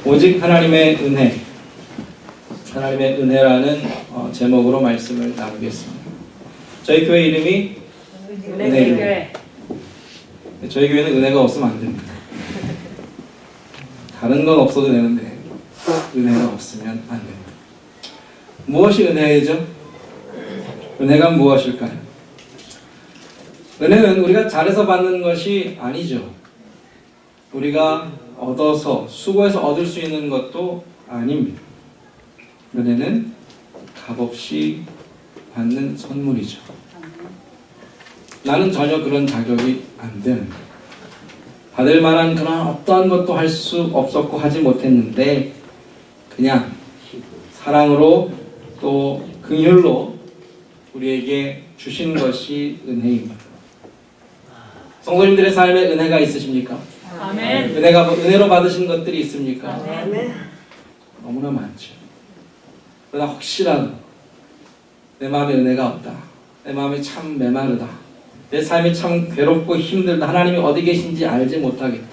오직 하나님의 은혜, 하나님의 은혜라는 제목으로 말씀을 나누겠습니다. 저희 교회 이름이 은혜교회. 저희 교회는 은혜가 없으면 안 됩니다. 다른 건 없어도 되는데 은혜가 없으면 안 됩니다. 무엇이 은혜죠? 은혜가 무엇일까요? 은혜는 우리가 잘해서 받는 것이 아니죠. 우리가 얻어서 수고해서 얻을 수 있는 것도 아닙니다. 은혜는 값없이 받는 선물이죠. 나는 전혀 그런 자격이 안 되는 거예요. 받을 만한 그런 어떠한 것도 할 수 없었고 하지 못했는데 그냥 사랑으로 또 긍휼로 우리에게 주신 것이 은혜입니다. 성도님들의 삶에 은혜가 있으십니까? 아멘. 은혜로 받으신 것들이 있습니까? 아멘. 너무나 많죠. 그러나 혹시라도 내 마음에 은혜가 없다, 내 마음이 참 메마르다, 내 삶이 참 괴롭고 힘들다, 하나님이 어디 계신지 알지 못하겠다,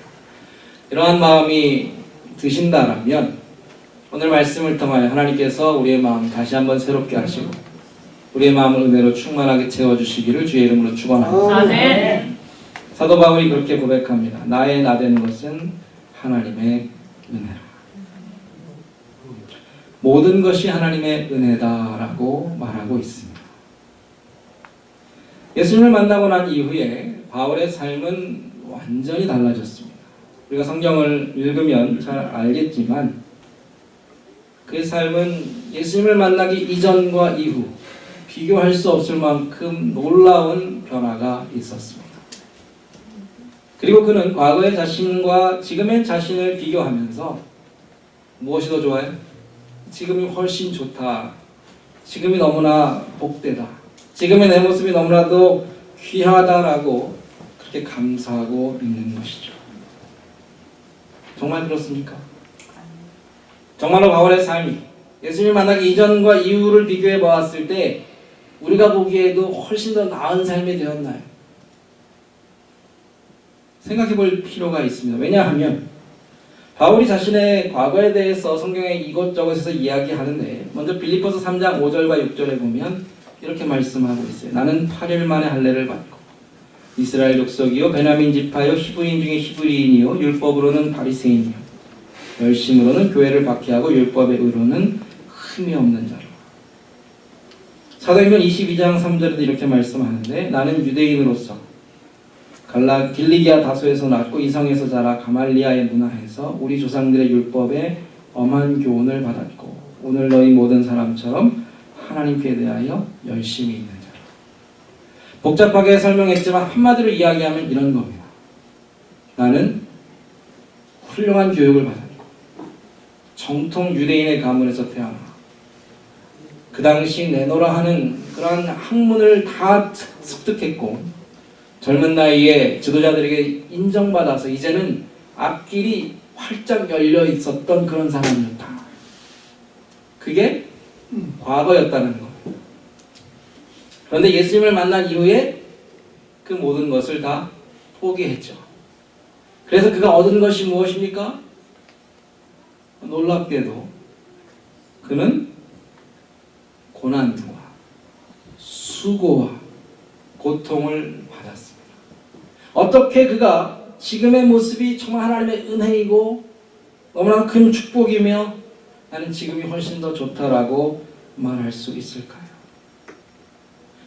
이러한 마음이 드신다라면 오늘 말씀을 통하여 하나님께서 우리의 마음 다시 한번 새롭게 하시고 우리의 마음을 은혜로 충만하게 채워주시기를 주의 이름으로 축원합니다. 아멘. 사도 바울이 그렇게 고백합니다. 나의 나되는 것은 하나님의 은혜라. 모든 것이 하나님의 은혜다라고 말하고 있습니다. 예수님을 만나고 난 이후에 바울의 삶은 완전히 달라졌습니다. 우리가 성경을 읽으면 잘 알겠지만 그의 삶은 예수님을 만나기 이전과 이후 비교할 수 없을 만큼 놀라운 변화가 있었습니다. 그리고 그는 과거의 자신과 지금의 자신을 비교하면서 무엇이 더 좋아요? 지금이 훨씬 좋다, 지금이 너무나 복되다, 지금의 내 모습이 너무나도 귀하다라고 그렇게 감사하고 있는 것이죠. 정말 그렇습니까? 정말로 바울의 삶이 예수님을 만나기 이전과 이후를 비교해 보았을 때 우리가 보기에도 훨씬 더 나은 삶이 되었나요? 생각해 볼 필요가 있습니다. 왜냐하면 바울이 자신의 과거에 대해서 성경에 이것저것에서 이야기하는데 먼저 빌립보서 3장 5절과 6절에 보면 이렇게 말씀하고 있어요. 나는 8일 만에 할례를 받고 이스라엘 족속이요 베냐민 지파요 히브리인 중에 히브리인이요 율법으로는 바리새인이요 열심으로는 교회를 박해하고 율법의 의로는 흠이 없는 자로. 사도행전 22장 3절에도 이렇게 말씀하는데 나는 유대인으로서 길리기아 다소에서 낳고 이성에서 자라 가말리아의 문화에서 우리 조상들의 율법에 엄한 교훈을 받았고 오늘 너희 모든 사람처럼 하나님께 대하여 열심히 있는 자라. 복잡하게 설명했지만 한마디로 이야기하면 이런 겁니다. 나는 훌륭한 교육을 받았고 정통 유대인의 가문에서 태어나 그 당시 내노라 하는 그러한 학문을 다 습득했고 젊은 나이에 지도자들에게 인정받아서 이제는 앞길이 활짝 열려 있었던 그런 사람이었다. 그게 과거였다는 거예요. 그런데 예수님을 만난 이후에 그 모든 것을 다 포기했죠. 그래서 그가 얻은 것이 무엇입니까? 놀랍게도 그는 고난과 수고와 고통을 받았습니다. 어떻게 그가 지금의 모습이 정말 하나님의 은혜이고 너무나 큰 축복이며 나는 지금이 훨씬 더 좋다라고 말할 수 있을까요?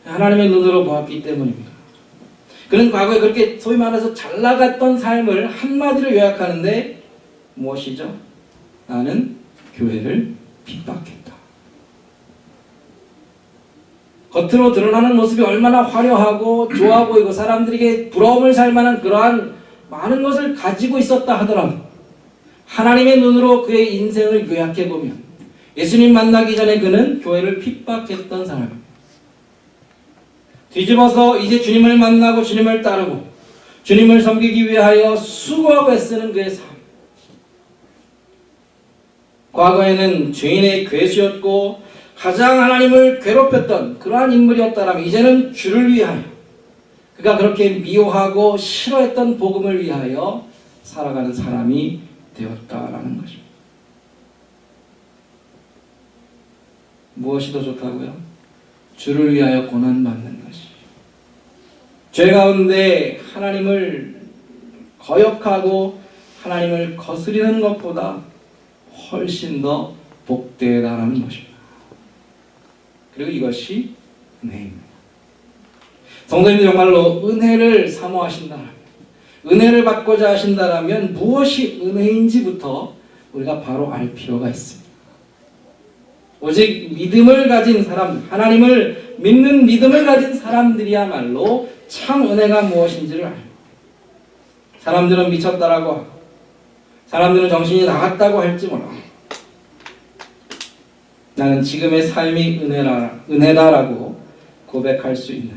하나님의 눈으로 보았기 때문입니다. 그는 과거에 그렇게 소위 말해서 잘 나갔던 삶을 한마디로 요약하는데 무엇이죠? 나는 교회를 핍박했다. 겉으로 드러나는 모습이 얼마나 화려하고 좋아 보이고 사람들에게 부러움을 살 만한 그러한 많은 것을 가지고 있었다 하더라도 하나님의 눈으로 그의 인생을 요약해보면 예수님 만나기 전에 그는 교회를 핍박했던 사람입니다. 뒤집어서 이제 주님을 만나고 주님을 따르고 주님을 섬기기 위하여 수고하고 애쓰는 그의 삶. 과거에는 죄인의 괴수였고 가장 하나님을 괴롭혔던 그러한 인물이었다면 이제는 주를 위하여 그가 그렇게 미워하고 싫어했던 복음을 위하여 살아가는 사람이 되었다라는 것입니다. 무엇이 더 좋다고요? 주를 위하여 고난받는 것이. 죄 가운데 하나님을 거역하고 하나님을 거스리는 것보다 훨씬 더 복되다라는 것입니다. 그리고 이것이 은혜입니다. 성도님들 정말로 은혜를 사모하신다면, 은혜를 받고자 하신다면 무엇이 은혜인지부터 우리가 바로 알 필요가 있습니다. 오직 믿음을 가진 사람, 하나님을 믿는 믿음을 가진 사람들이야말로 참 은혜가 무엇인지를 알고, 사람들은 미쳤다라고 하고 사람들은 정신이 나갔다고 할지 몰라, 나는 지금의 삶이 은혜다라고 고백할 수 있는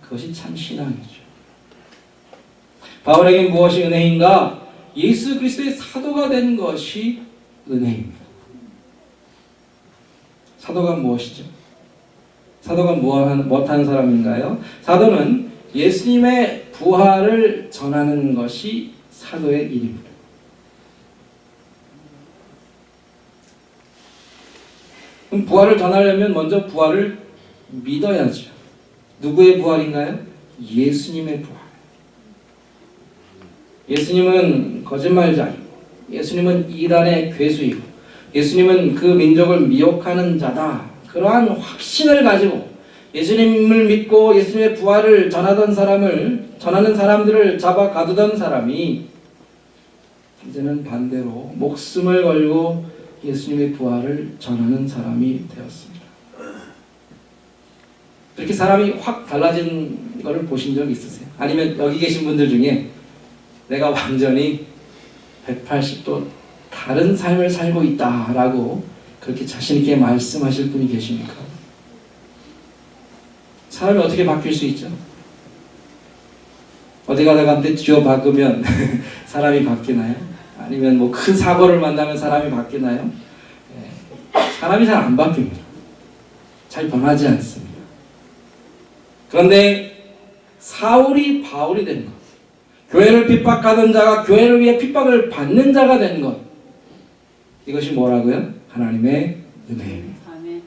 그것이 참 신앙이죠. 바울에게 무엇이 은혜인가? 예수 그리스도의 사도가 된 것이 은혜입니다. 사도가 무엇이죠? 사도가 무엇하는 사람인가요? 사도는 예수님의 부활을 전하는 것이 사도의 일입니다. 그럼 부활을 전하려면 먼저 부활을 믿어야죠. 누구의 부활인가요? 예수님의 부활. 예수님은 거짓말자이고, 예수님은 이단의 괴수이고, 예수님은 그 민족을 미혹하는 자다. 그러한 확신을 가지고 예수님을 믿고 예수님의 부활을 전하는 사람들을 잡아 가두던 사람이 이제는 반대로 목숨을 걸고 예수님의 부활을 전하는 사람이 되었습니다. 그렇게 사람이 확 달라진 것을 보신 적 있으세요? 아니면 여기 계신 분들 중에 내가 완전히 180도 다른 삶을 살고 있다라고 그렇게 자신 있게 말씀하실 분이 계십니까? 사람이 어떻게 바뀔 수 있죠? 어디 가다가 쥐어 박으면 사람이 바뀌나요? 아니면 뭐 큰 사고를 만나면 사람이 바뀌나요? 사람이 잘 안 바뀝니다. 잘 변하지 않습니다. 그런데 사울이 바울이 된 것, 교회를 핍박하던 자가 교회를 위해 핍박을 받는 자가 된 것, 이것이 뭐라고요? 하나님의 은혜입니다.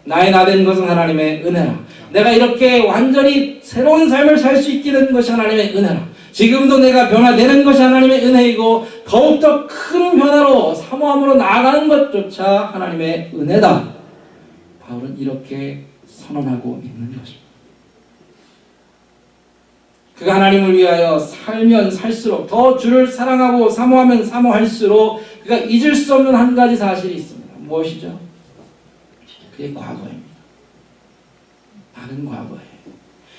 나의 나 된 것은 하나님의 은혜라. 내가 이렇게 완전히 새로운 삶을 살 수 있게 된 것이 하나님의 은혜라. 지금도 내가 변화되는 것이 하나님의 은혜이고 더욱더 큰 변화로 사모함으로 나아가는 것조차 하나님의 은혜다. 바울은 이렇게 선언하고 있는 것입니다. 그가 하나님을 위하여 살면 살수록, 더 주를 사랑하고 사모하면 사모할수록 그가 잊을 수 없는 한 가지 사실이 있습니다. 무엇이죠? 그의 과거입니다.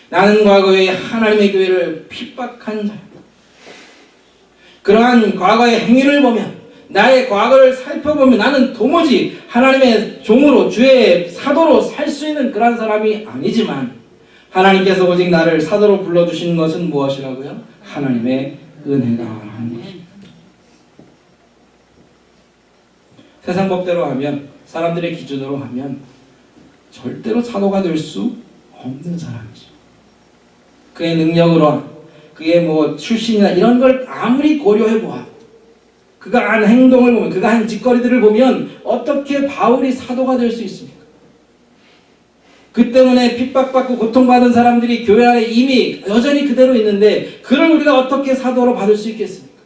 나는 과거에 하나님의 교회를 핍박한 자입니다. 그러한 과거의 행위를 보면, 나의 과거를 살펴보면 나는 도무지 하나님의 종으로, 주의 사도로 살 수 있는 그런 사람이 아니지만 하나님께서 오직 나를 사도로 불러주신 것은 무엇이라고요? 하나님의 은혜다라는 것입니다. 세상 법대로 하면, 사람들의 기준으로 하면 절대로 사도가 될 수 없는 사람이죠. 그의 능력으로, 그의 출신이나 이런 걸 아무리 고려해 보아, 그가 한 행동을 보면, 그가 한 짓거리들을 보면 어떻게 바울이 사도가 될 수 있습니까? 그 때문에 핍박받고 고통받은 사람들이 교회 안에 이미 여전히 그대로 있는데 그를 우리가 어떻게 사도로 받을 수 있겠습니까?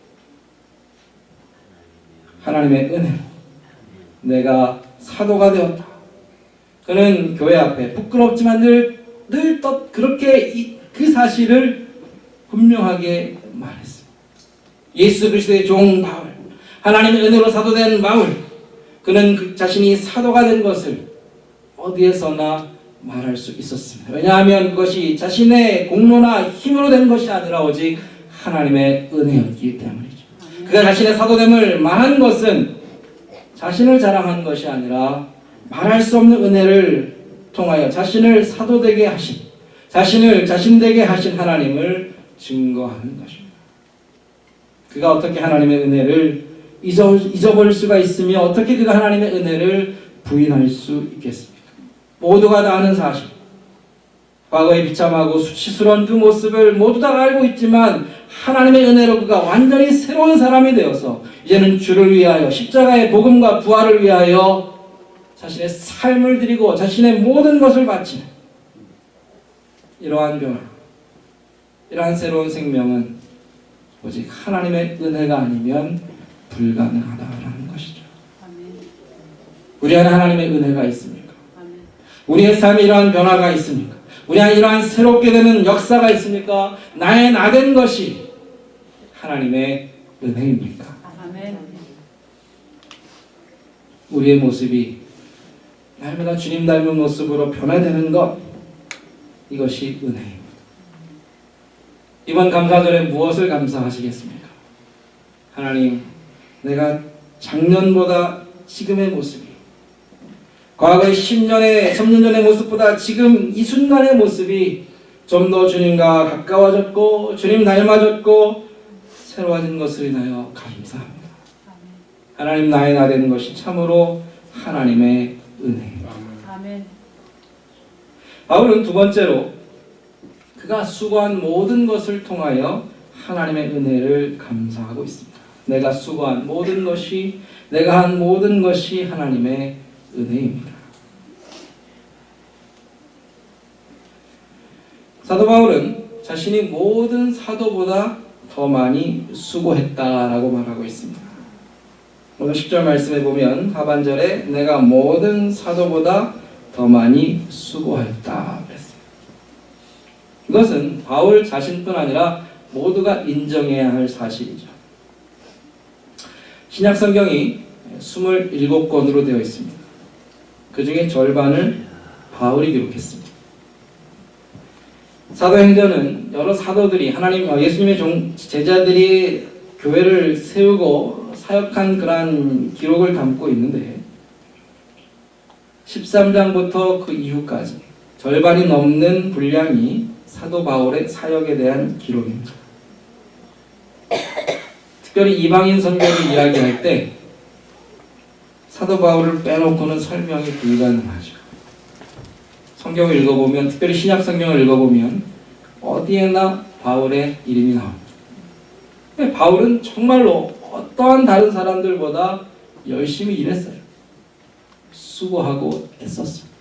하나님의 은혜로 내가 사도가 되었다. 그는 교회 앞에 부끄럽지만 늘 그렇게 그 사실을 분명하게 말했습니다. 예수 그리스도의 종 바울, 하나님의 은혜로 사도된 바울, 그는 그 자신이 사도가 된 것을 어디에서나 말할 수 있었습니다. 왜냐하면 그것이 자신의 공로나 힘으로 된 것이 아니라 오직 하나님의 은혜였기 때문이죠. 그가 자신의 사도됨을 말한 것은 자신을 자랑한 것이 아니라 말할 수 없는 은혜를 통하여 자신을 사도되게 하신, 자신을 자신되게 하신 하나님을 증거하는 것입니다. 그가 어떻게 하나님의 은혜를 잊어버릴 수가 있으며 어떻게 그가 하나님의 은혜를 부인할 수 있겠습니까? 모두가 다 아는 사실, 과거에 비참하고 수치스러운 그 모습을 모두 다 알고 있지만 하나님의 은혜로 그가 완전히 새로운 사람이 되어서 이제는 주를 위하여 십자가의 복음과 부활을 위하여 자신의 삶을 드리고 자신의 모든 것을 바치는 이러한 변화, 이러한 새로운 생명은 오직 하나님의 은혜가 아니면 불가능하다라는 것이죠. 우리 안에 하나님의 은혜가 있습니까? 우리의 삶에 이러한 변화가 있습니까? 우리 안에 이러한 새롭게 되는 역사가 있습니까? 나의 나된 것이 하나님의 은혜입니까? 우리의 모습이 날마다 주님 닮은 모습으로 변화되는 것, 이것이 은혜입니다. 이번 감사절에 무엇을 감사하시겠습니까? 하나님, 내가 작년보다 지금의 모습이, 과거의 10년의 3년 전의 모습보다 지금 이 순간의 모습이 좀 더 주님과 가까워졌고 주님 닮아졌고 새로워진 것을 인하여 감사합니다. 하나님, 나의 나 되는 것이 참으로 하나님의 은혜입니다. 아멘. 바울은 두 번째로 그가 수고한 모든 것을 통하여 하나님의 은혜를 감사하고 있습니다. 내가 수고한 모든 것이, 내가 한 모든 것이 하나님의 은혜입니다. 사도 바울은 자신이 모든 사도보다 더 많이 수고했다라고 말하고 있습니다. 오늘 10절 말씀에 보면 하반절에 내가 모든 사도보다 더 많이 수고하였다 그랬습니다. 이것은 바울 자신뿐 아니라 모두가 인정해야 할 사실이죠. 신약 성경이 27권으로 되어 있습니다. 그 중에 절반을 바울이 기록했습니다. 사도행전은 여러 사도들이 예수님의 제자들이 교회를 세우고 사역한 그러한 기록을 담고 있는데 13장부터 그 이후까지 절반이 넘는 분량이 사도 바울의 사역에 대한 기록입니다. 특별히 이방인 선교를 이야기할 때 사도 바울을 빼놓고는 설명이 불가능하죠. 성경을 읽어보면, 특별히 신약 성경을 읽어보면 어디에나 바울의 이름이 나옵니다. 바울은 정말로 어떠한 다른 사람들보다 열심히 일했어요. 수고하고 애썼어요.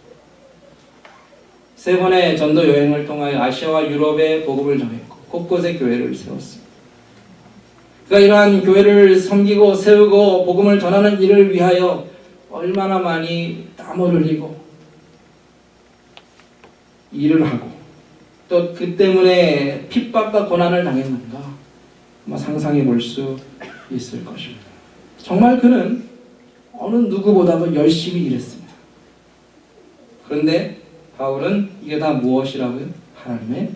3번의 전도 여행을 통하여 아시아와 유럽에 복음을 전했고 곳곳에 교회를 세웠습니다. 그가 이러한 교회를 섬기고 세우고 복음을 전하는 일을 위하여 얼마나 많이 땀을 흘리고 일을 하고 또 그 때문에 핍박과 고난을 당했는가 상상해 볼 수 있을 것입니다. 정말 그는 어느 누구보다도 열심히 일했습니다. 그런데 바울은 이게 다 무엇이라고요? 하나님의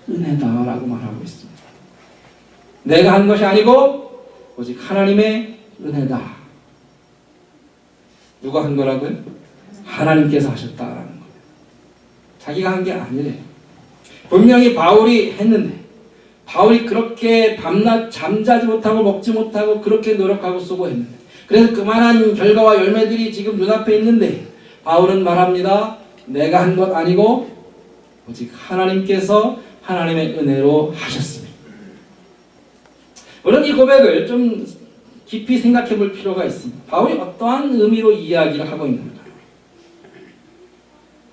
은혜다라고 말하고 있습니다. 내가 한 것이 아니고 오직 하나님의 은혜다. 누가 한 거라고요? 하나님께서 하셨다라는 거예요. 자기가 한 게 아니래요. 분명히 바울이 했는데 바울이 그렇게 밤낮 잠자지 못하고 먹지 못하고 그렇게 노력하고 수고했는데 그래서 그만한 결과와 열매들이 지금 눈앞에 있는데 바울은 말합니다. 내가 한 것 아니고 오직 하나님께서 하나님의 은혜로 하셨습니다. 물론 이 고백을 좀 깊이 생각해 볼 필요가 있습니다. 바울이 어떠한 의미로 이야기를 하고 있는가?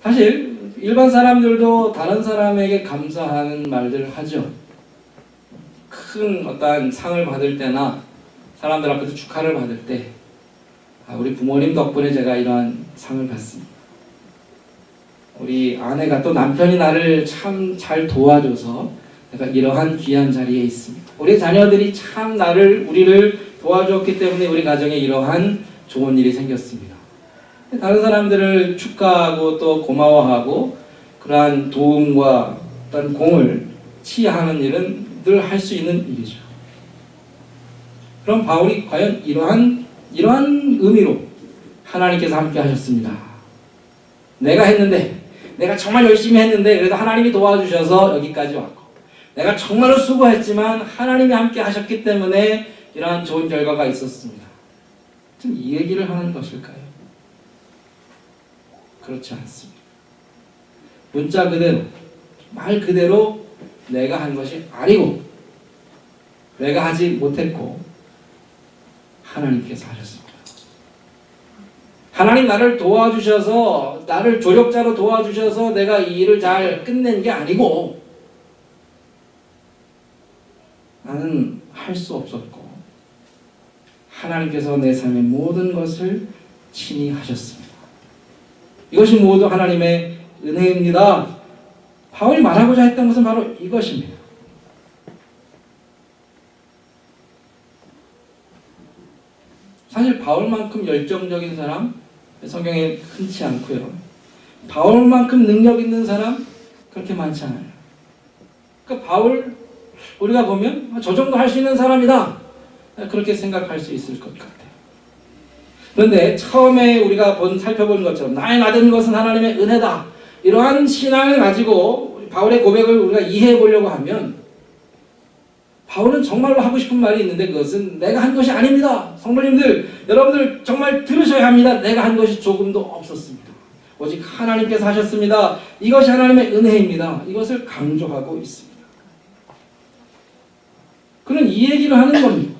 사실 일반 사람들도 다른 사람에게 감사하는 말들을 하죠. 큰 어떠한 상을 받을 때나 사람들 앞에서 축하를 받을 때 우리 부모님 덕분에 제가 이러한 상을 받습니다. 우리 아내가 또 남편이 나를 참 잘 도와줘서 내가 이러한 귀한 자리에 있습니다. 우리 자녀들이 참 우리를 도와줬기 때문에 우리 가정에 이러한 좋은 일이 생겼습니다. 다른 사람들을 축하하고 또 고마워하고 그러한 도움과 어떤 공을 치하하는 일은 늘 할 수 있는 일이죠. 그럼 바울이 과연 이러한 의미로 하나님께서 함께 하셨습니다. 내가 했는데, 내가 정말 열심히 했는데 그래도 하나님이 도와주셔서 여기까지 왔고 내가 정말로 수고했지만 하나님이 함께 하셨기 때문에 이러한 좋은 결과가 있었습니다. 지금 이 얘기를 하는 것일까요? 그렇지 않습니다. 문자 그대로, 말 그대로 내가 한 것이 아니고 내가 하지 못했고 하나님께서 하셨습니다. 하나님 나를 도와주셔서, 나를 조력자로 도와주셔서 내가 이 일을 잘 끝낸 게 아니고 나는 할 수 없었고 하나님께서 내 삶의 모든 것을 친히 하셨습니다. 이것이 모두 하나님의 은혜입니다. 바울이 말하고자 했던 것은 바로 이것입니다. 사실 바울만큼 열정적인 사람 성경에 흔치 않고요. 바울만큼 능력 있는 사람 그렇게 많지 않아요. 그러니까 바울 우리가 보면 저 정도 할 수 있는 사람이다 그렇게 생각할 수 있을 것 같아요. 그런데 처음에 우리가 살펴본 것처럼 나의 모든 것은 하나님의 은혜다 이러한 신앙을 가지고 바울의 고백을 우리가 이해해 보려고 하면 바울은 정말로 하고 싶은 말이 있는데 그것은 내가 한 것이 아닙니다. 성도님들, 여러분들 정말 들으셔야 합니다. 내가 한 것이 조금도 없었습니다. 오직 하나님께서 하셨습니다. 이것이 하나님의 은혜입니다. 이것을 강조하고 있습니다. 그는 이 얘기를 하는 겁니다.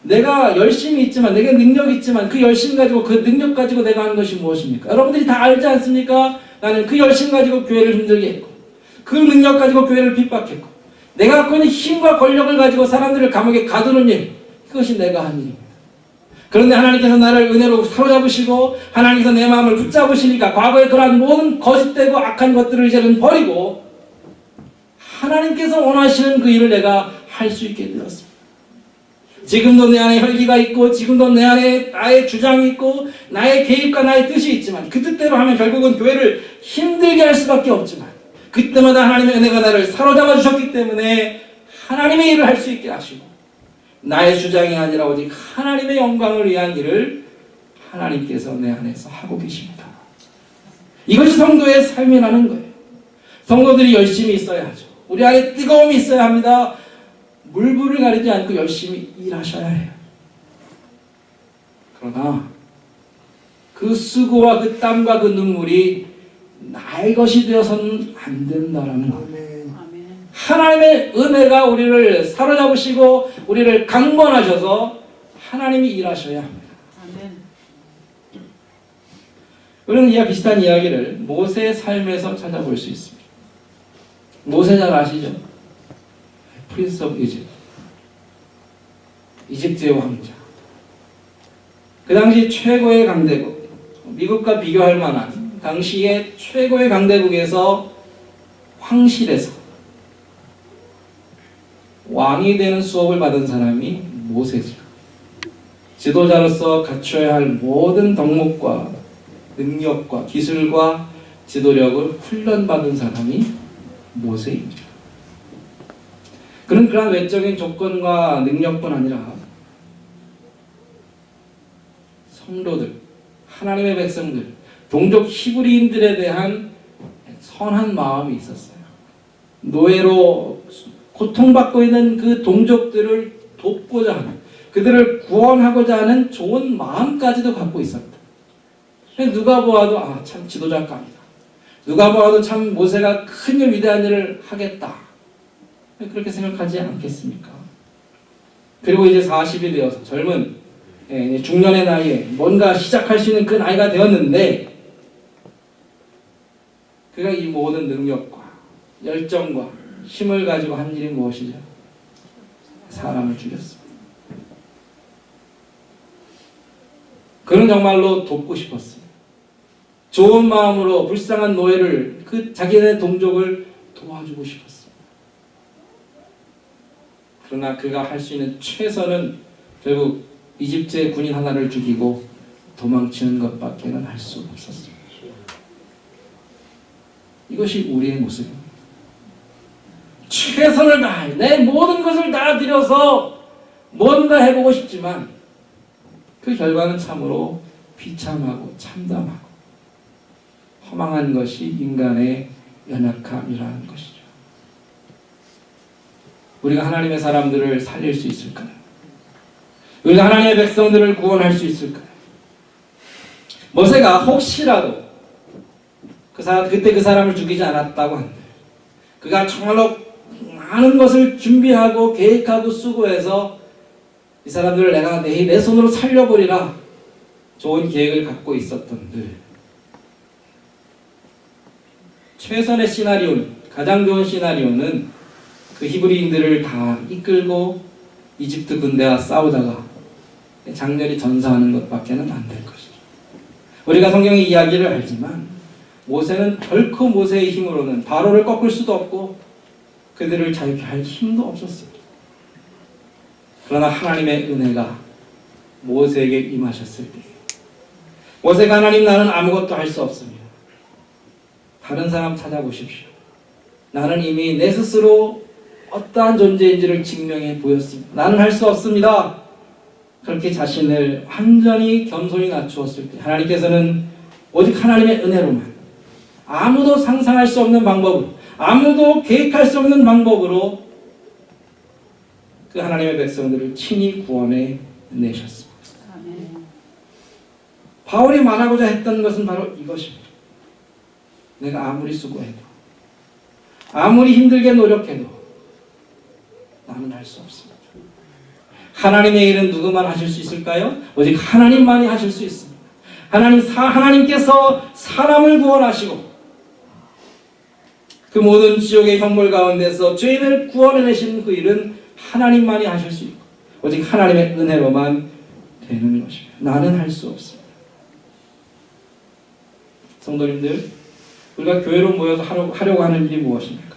내가 열심히 있지만, 내가 능력이 있지만 그 열심 가지고, 그 능력 가지고 내가 하는 것이 무엇입니까? 여러분들이 다 알지 않습니까? 나는 그 열심 가지고 교회를 힘들게 했고 그 능력 가지고 교회를 핍박했고 내가 갖고 있는 힘과 권력을 가지고 사람들을 감옥에 가두는 일, 그것이 내가 한 일입니다. 그런데 하나님께서 나를 은혜로 사로잡으시고 하나님께서 내 마음을 붙잡으시니까 과거의 그러한 모든 거짓되고 악한 것들을 이제는 버리고 하나님께서 원하시는 그 일을 내가 할 수 있게 되었습니다. 지금도 내 안에 혈기가 있고 지금도 내 안에 나의 주장이 있고 나의 계획과 나의 뜻이 있지만 그 뜻대로 하면 결국은 교회를 힘들게 할 수밖에 없지만 그때마다 하나님의 은혜가 나를 사로잡아 주셨기 때문에 하나님의 일을 할 수 있게 하시고 나의 주장이 아니라 오직 하나님의 영광을 위한 일을 하나님께서 내 안에서 하고 계십니다. 이것이 성도의 삶이라는 거예요. 성도들이 열심히 있어야 하죠. 우리 안에 뜨거움이 있어야 합니다. 물불을 가리지 않고 열심히 일하셔야 해요. 그러나 그 수고와 그 땀과 그 눈물이 나의 것이 되어서는 안 된다라는 거예요. 하나님의 은혜가 우리를 사로잡으시고 우리를 강권하셔서 하나님이 일하셔야 합니다. 우리는 이와 비슷한 이야기를 모세의 삶에서 찾아볼 수 있습니다. 모세 잘 아시죠? 프린스 오브 이집트, 이집트의 왕자. 그 당시 최고의 강대국, 미국과 비교할 만한 당시의 최고의 강대국에서 황실에서 왕이 되는 수업을 받은 사람이 모세죠. 지도자로서 갖춰야 할 모든 덕목과 능력과 기술과 지도력을 훈련받은 사람이 모세입니다. 그런 그러한 외적인 조건과 능력뿐 아니라 성도들, 하나님의 백성들, 동족 히브리인들에 대한 선한 마음이 있었어요. 노예로 고통받고 있는 그 동족들을 돕고자 하는, 그들을 구원하고자 하는 좋은 마음까지도 갖고 있었다. 누가 보아도 참 지도자감이다. 누가 보아도 참 모세가 큰 일, 위대한 일을 하겠다. 그렇게 생각하지 않겠습니까? 그리고 이제 40이 되어서 젊은 중년의 나이에 뭔가 시작할 수 있는 그 나이가 되었는데 그가 이 모든 능력과 열정과 힘을 가지고 한 일이 무엇이죠? 사람을 죽였습니다. 그는 정말로 돕고 싶었습니다. 좋은 마음으로 불쌍한 노예를, 그 자기네 동족을 도와주고 싶었습니다. 그러나 그가 할 수 있는 최선은 결국 이집트의 군인 하나를 죽이고 도망치는 것밖에는 할 수 없었습니다. 이것이 우리의 모습입니다. 최선을 다해 내 모든 것을 다 들여서 뭔가 해보고 싶지만 그 결과는 참으로 비참하고 참담하고 허망한 것이 인간의 연약함이라는 것이죠. 우리가 하나님의 사람들을 살릴 수 있을까요? 우리가 하나님의 백성들을 구원할 수 있을까요? 모세가 혹시라도 그때 그 사람을 죽이지 않았다고 한들 그가 정말로 많은 것을 준비하고 계획하고 수고해서 이 사람들을 내가 내 손으로 살려버리라 좋은 계획을 갖고 있었던들 최선의 시나리오는, 가장 좋은 시나리오는 그 히브리인들을 다 이끌고 이집트 군대와 싸우다가 장렬히 전사하는 것밖에는 안 될 것이죠. 우리가 성경의 이야기를 알지만 모세는 결코 모세의 힘으로는 바로를 꺾을 수도 없고 그들을 자유케 할 힘도 없었습니다. 그러나 하나님의 은혜가 모세에게 임하셨을 때 모세가 하나님 나는 아무것도 할 수 없습니다. 다른 사람 찾아보십시오. 나는 이미 내 스스로 어떠한 존재인지를 증명해 보였습니다. 나는 할 수 없습니다. 그렇게 자신을 완전히 겸손히 낮추었을 때 하나님께서는 오직 하나님의 은혜로만 아무도 상상할 수 없는 방법으로 아무도 계획할 수 없는 방법으로 그 하나님의 백성들을 친히 구원해 내셨습니다. 바울이 말하고자 했던 것은 바로 이것입니다. 내가 아무리 수고해도 아무리 힘들게 노력해도 나는 할 수 없습니다. 하나님의 일은 누구만 하실 수 있을까요? 오직 하나님만이 하실 수 있습니다. 하나님께서 사람을 구원하시고 그 모든 지옥의 형벌 가운데서 죄인을 구원해내시는 그 일은 하나님만이 하실 수 있고 오직 하나님의 은혜로만 되는 것입니다. 나는 할 수 없습니다. 성도님들, 우리가 교회로 모여서 하려고 하는 일이 무엇입니까?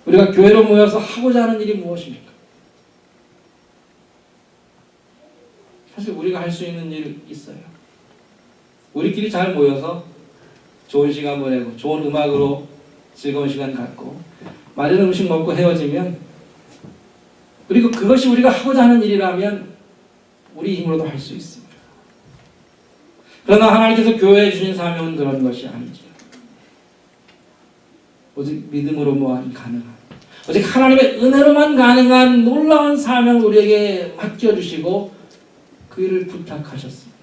우리가 교회로 모여서 하고자 하는 일이 무엇입니까? 사실 우리가 할 수 있는 일 있어요. 우리끼리 잘 모여서 좋은 시간 보내고 좋은 음악으로 즐거운 시간 갖고 맛있는 음식 먹고 헤어지면 그리고 그것이 우리가 하고자 하는 일이라면 우리 힘으로도 할 수 있습니다. 그러나 하나님께서 교회에 주신 사명은 그런 것이 아니죠. 오직 믿음으로만 가능한 오직 하나님의 은혜로만 가능한 놀라운 사명을 우리에게 맡겨주시고 그 일을 부탁하셨습니다.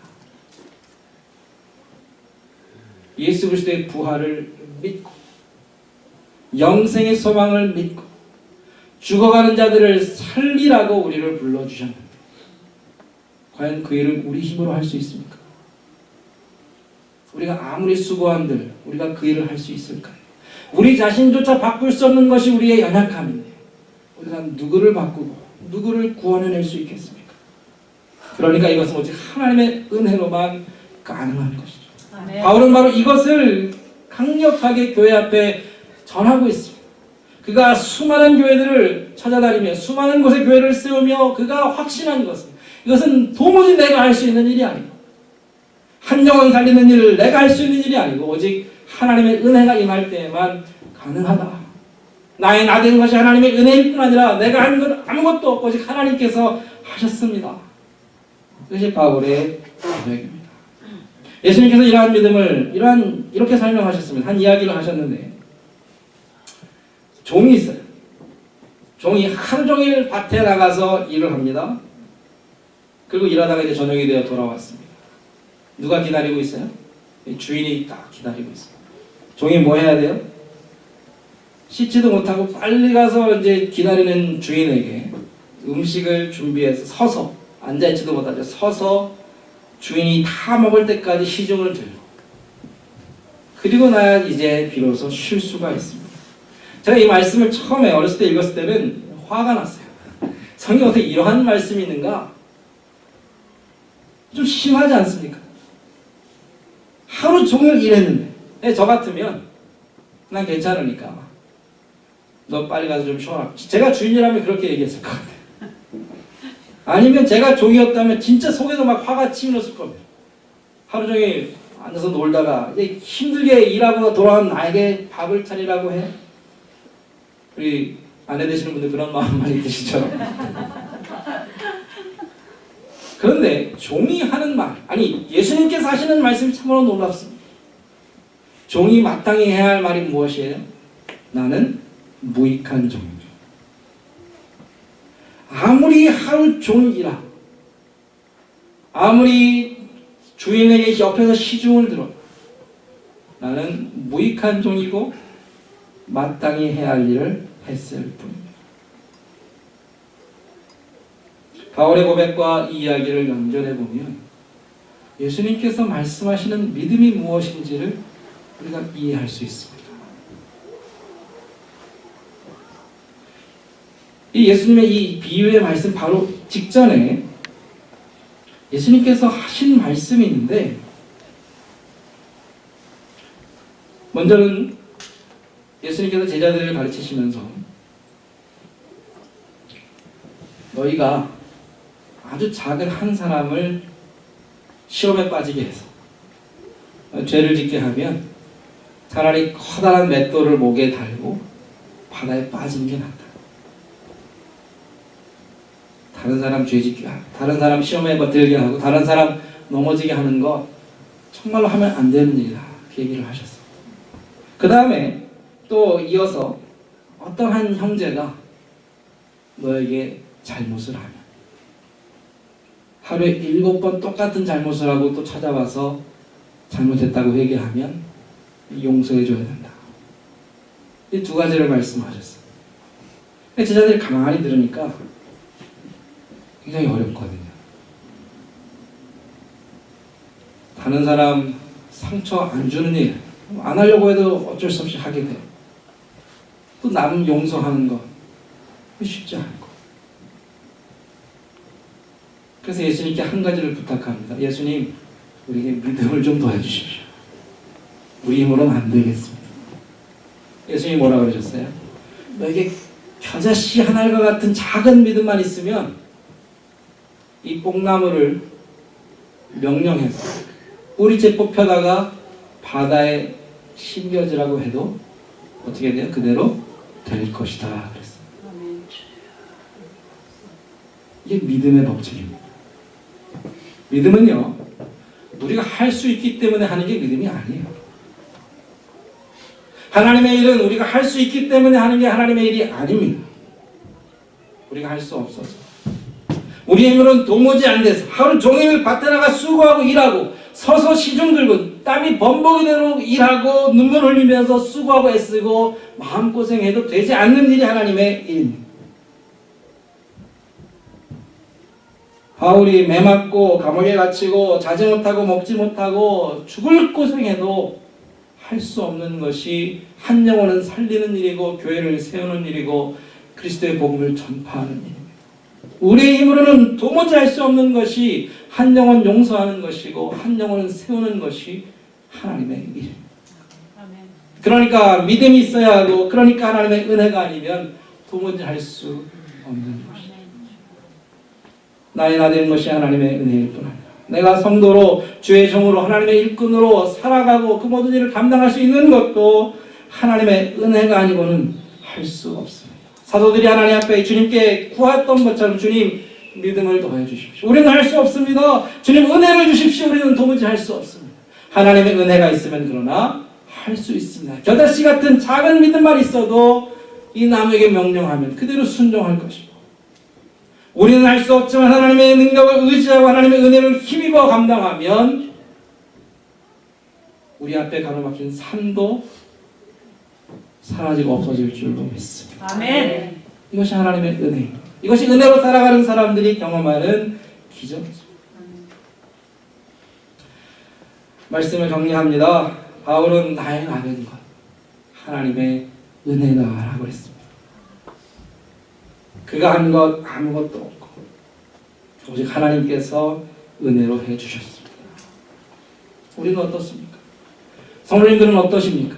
예수 그리스도의 부활을 믿고 영생의 소망을 믿고 죽어가는 자들을 살리라고 우리를 불러주셨는데 과연 그 일을 우리 힘으로 할 수 있습니까? 우리가 아무리 수고한들 우리가 그 일을 할 수 있을까요? 우리 자신조차 바꿀 수 없는 것이 우리의 연약함인데 우리가 누구를 바꾸고 누구를 구원해낼 수 있겠습니까? 그러니까 이것은 오직 하나님의 은혜로만 가능한 것이죠. 아멘. 바울은 바로 이것을 강력하게 교회 앞에 전하고 있습니다. 그가 수많은 교회들을 찾아다니며 수많은 곳에 교회를 세우며 그가 확신한 것은 이것은 도무지 내가 할 수 있는 일이 아니고 한 영혼 살리는 일을 내가 할 수 있는 일이 아니고 오직 하나님의 은혜가 임할 때에만 가능하다. 나의 나된 것이 하나님의 은혜일 뿐 아니라 내가 한 건 아무것도 없고 오직 하나님께서 하셨습니다. 그것이 바울의 고백입니다. 예수님께서 이러한 믿음을 이렇게 설명하셨습니다. 한 이야기를 하셨는데 종이 있어요. 종이 하루 종일 밭에 나가서 일을 합니다. 그리고 일하다가 이제 저녁이 되어 돌아왔습니다. 누가 기다리고 있어요? 주인이 딱 기다리고 있어요. 종이 뭐 해야 돼요? 씻지도 못하고 빨리 가서 이제 기다리는 주인에게 음식을 준비해서 서서 앉아있지도 못하죠. 서서 주인이 다 먹을 때까지 시중을 들고 그리고 나야 이제 비로소 쉴 수가 있습니다. 제가 이 말씀을 처음에 어렸을 때 읽었을 때는 화가 났어요. 성경에 어떻게 이러한 말씀이 있는가? 좀 심하지 않습니까? 하루 종일 일했는데 저 같으면 난 괜찮으니까 너 빨리 가서 좀 쉬어라. 제가 주인이라면 그렇게 얘기했을 것 같아요. 아니면 제가 종이었다면 진짜 속에서 막 화가 치밀었을 겁니다. 하루 종일 앉아서 놀다가 이제 힘들게 일하고 돌아온 나에게 밥을 차리라고 해? 우리 아내 되시는 분들 그런 마음 많이 드시죠? 그런데 종이 하는 말, 아니 예수님께서 하시는 말씀이 참으로 놀랍습니다. 종이 마땅히 해야 할 말이 무엇이에요? 나는 무익한 종이죠. 아무리 하루 종일 일하고 아무리 주인에게 옆에서 시중을 들어 나는 무익한 종이고 마땅히 해야 할 일을 했을 뿐입니다. 바울의 고백과 이 이야기를 연결해 보면 예수님께서 말씀하시는 믿음이 무엇인지를 우리가 이해할 수 있습니다. 이 예수님의 이 비유의 말씀 바로 직전에 예수님께서 하신 말씀이 있는데, 먼저는 예수님께서 제자들을 가르치시면서 너희가 아주 작은 한 사람을 시험에 빠지게 해서 죄를 짓게 하면 차라리 커다란 맷돌을 목에 달고 바다에 빠지는 게 낫다. 다른 사람 죄 짓게 하고, 다른 사람 시험에 들게 하고, 다른 사람 넘어지게 하는 것 정말로 하면 안 되는 일이다. 그 얘기를 하셨어요. 그 다음에 또 이어서 어떤 한 형제가 너에게 잘못을 하면 하루에 7번 똑같은 잘못을 하고 또 찾아와서 잘못했다고 회개하면 용서해 줘야 된다. 이 두 가지를 말씀하셨어요. 제자들이 가만히 들으니까 굉장히 어렵거든요. 다른 사람 상처 안 주는 일, 안 하려고 해도 어쩔 수 없이 하게 돼요. 또 남 용서하는 거 쉽지 않고. 그래서 예수님께 한 가지를 부탁합니다. 예수님, 우리에게 믿음을 좀 더해주십시오. 우리 힘으로는 안 되겠습니다. 예수님이 뭐라고 그러셨어요? 너에게 겨자씨 하나과 같은 작은 믿음만 있으면 이 뽕나무를 명령해서 뿌리째 뽑혀다가 바다에 심겨지라고 해도 어떻게 돼요? 그대로 될 것이다 그랬어요. 이게 믿음의 법칙입니다. 믿음은요, 우리가 할 수 있기 때문에 하는 게 믿음이 아니에요. 하나님의 일은 우리가 할 수 있기 때문에 하는 게 하나님의 일이 아닙니다. 우리가 할 수 없어서, 우리의 힘으로는 도무지 안 돼서 하루 종일 밭에 나가 수고하고 일하고 서서 시중 들고 땀이 범벅이대로 일하고 눈물 흘리면서 수고하고 애쓰고 마음고생해도 되지 않는 일이 하나님의 일입니다. 바울이 매 맞고 감옥에 갇히고 자지 못하고 먹지 못하고 죽을 고생해도 할 수 없는 것이 한 영혼은 살리는 일이고 교회를 세우는 일이고 그리스도의 복음을 전파하는 일입니다. 우리의 힘으로는 도무지 할 수 없는 것이 한 영혼 용서하는 것이고 한 영혼은 세우는 것이 하나님의 일입니다. 그러니까 믿음이 있어야 하고, 그러니까 하나님의 은혜가 아니면 도무지 할 수 없는 것입니다. 나의 나 된 것이 하나님의 은혜일 뿐 아니라 내가 성도로 주의 종으로 하나님의 일꾼으로 살아가고 그 모든 일을 감당할 수 있는 것도 하나님의 은혜가 아니고는 할 수 없습니다. 사도들이 하나님 앞에 주님께 구했던 것처럼 주님 믿음을 더해 주십시오. 우리는 할 수 없습니다. 주님 은혜를 주십시오. 우리는 도무지 할 수 없습니다. 하나님의 은혜가 있으면 그러나 할 수 있습니다. 겨자씨 같은 작은 믿음만 있어도 이 나무에게 명령하면 그대로 순종할 것이고, 우리는 할 수 없지만 하나님의 능력을 의지하고 하나님의 은혜를 힘입어 감당하면 우리 앞에 가로막힌 산도 사라지고 없어질 줄로 믿습니다. 아멘. 이것이 하나님의 은혜, 이것이 은혜로 살아가는 사람들이 경험하는 기적이죠. 말씀을 정리합니다. 바울은 나의 나 된 것, 하나님의 은혜다라고 했습니다. 그가 한 것 아무것도 없고 오직 하나님께서 은혜로 해주셨습니다. 우리는 어떻습니까? 성도님들은 어떠십니까?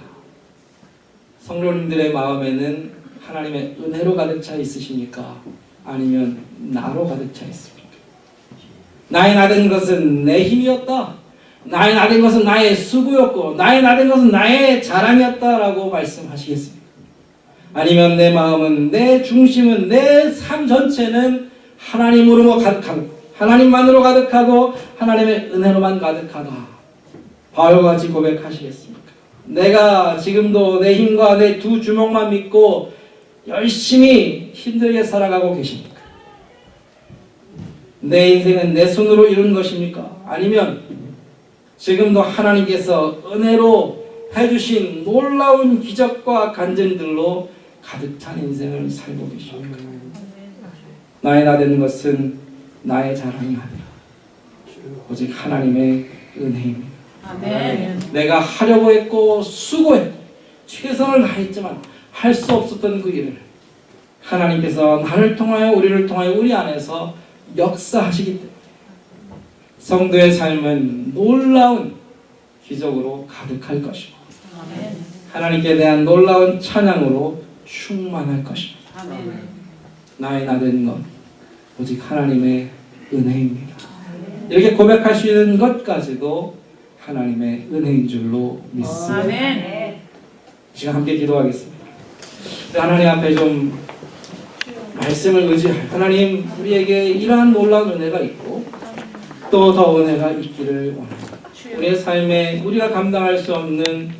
성도님들의 마음에는 하나님의 은혜로 가득 차 있으십니까? 아니면 나로 가득 차 있습니까? 나의 나 된 것은 내 힘이었다, 나의 나 된 것은 나의 수고였고, 나의 나 된 것은 나의 자랑이었다라고 말씀하시겠습니까? 아니면 내 마음은, 내 중심은, 내 삶 전체는 하나님으로 가득하고 하나님만으로 가득하고 하나님의 은혜로만 가득하다, 바울과 같이 고백하시겠습니까? 내가 지금도 내 힘과 내 두 주먹만 믿고 열심히 힘들게 살아가고 계십니까? 내 인생은 내 손으로 이룬 것입니까? 아니면 지금도 하나님께서 은혜로 해주신 놀라운 기적과 간증들로 가득 찬 인생을 살고 계십니까? 나의 나 되는 것은 나의 자랑이 아니라 오직 하나님의 은혜입니다. 아멘. 내가 하려고 했고 수고했고 최선을 다했지만 할 수 없었던 그 일을 하나님께서 나를 통하여 우리를 통하여 우리 안에서 역사하시기 때문에 성도의 삶은 놀라운 기적으로 가득할 것이고 아멘. 하나님께 대한 놀라운 찬양으로 충만할 것입니다. 아멘. 나의 나된 것 오직 하나님의 은혜입니다. 이렇게 고백할 수 있는 것까지도 하나님의 은혜인 줄로 믿습니다. 아멘. 지금 함께 기도하겠습니다. 하나님 앞에 좀 말씀을 의지하여 하나님 우리에게 이러한 놀라운 은혜가 있고 또 더 은혜가 있기를 원합니다. 우리의 삶에 우리가 감당할 수 없는